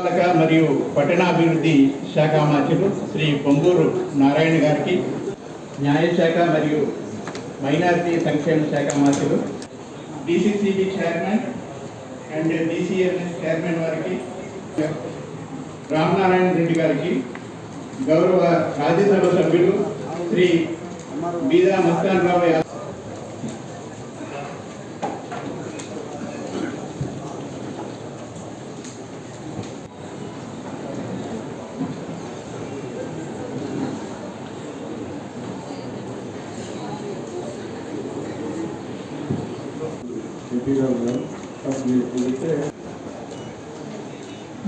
పురపాలక మరియు పట్టణాభివృద్ధి శాఖ మంత్రులు శ్రీ పొంగూరు నారాయణ గారికి, న్యాయశాఖ మరియు మైనారిటీ సంక్షేమ శాఖ మంత్రులు, DCCB chairman and DCMS chairman వారికి, రామనారాయణ రెడ్డి గారికి, గౌరవ రాజ్యసభ సభ్యులు శ్రీ బీదా మస్తాన్ రావు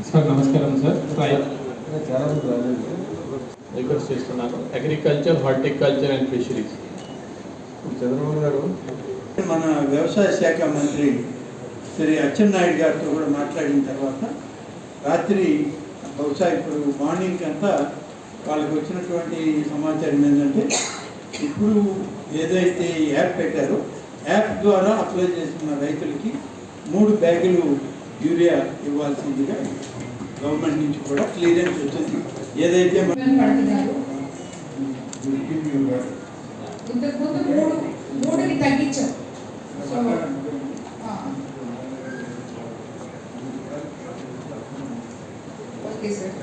సార్ నమస్కారం సార్. రిక్వెస్ట్ చేస్తున్నాను agriculture, horticulture and fisheries. Chandrababu గారు మన వ్యవసాయ శాఖ మంత్రి శ్రీ అచ్చెన్నాయుడు గారితో కూడా మాట్లాడిన తర్వాత రాత్రి బహుశా ఇప్పుడు మార్నింగ్ అంతా వాళ్ళకి వచ్చినటువంటి సమాచారం ఏంటంటే, ఇప్పుడు ఏదైతే యాప్ పెట్టారో యాప్ ద్వారా అప్లై చేస్తున్న రైతులకి 3 బ్యాగులు యూరియా ఇవ్వాల్సిందిగా గవర్నమెంట్ నుంచి కూడా క్లియరెన్స్ వచ్చింది. ఏదైతే మూడుని తగ్గించాం. Okay sir.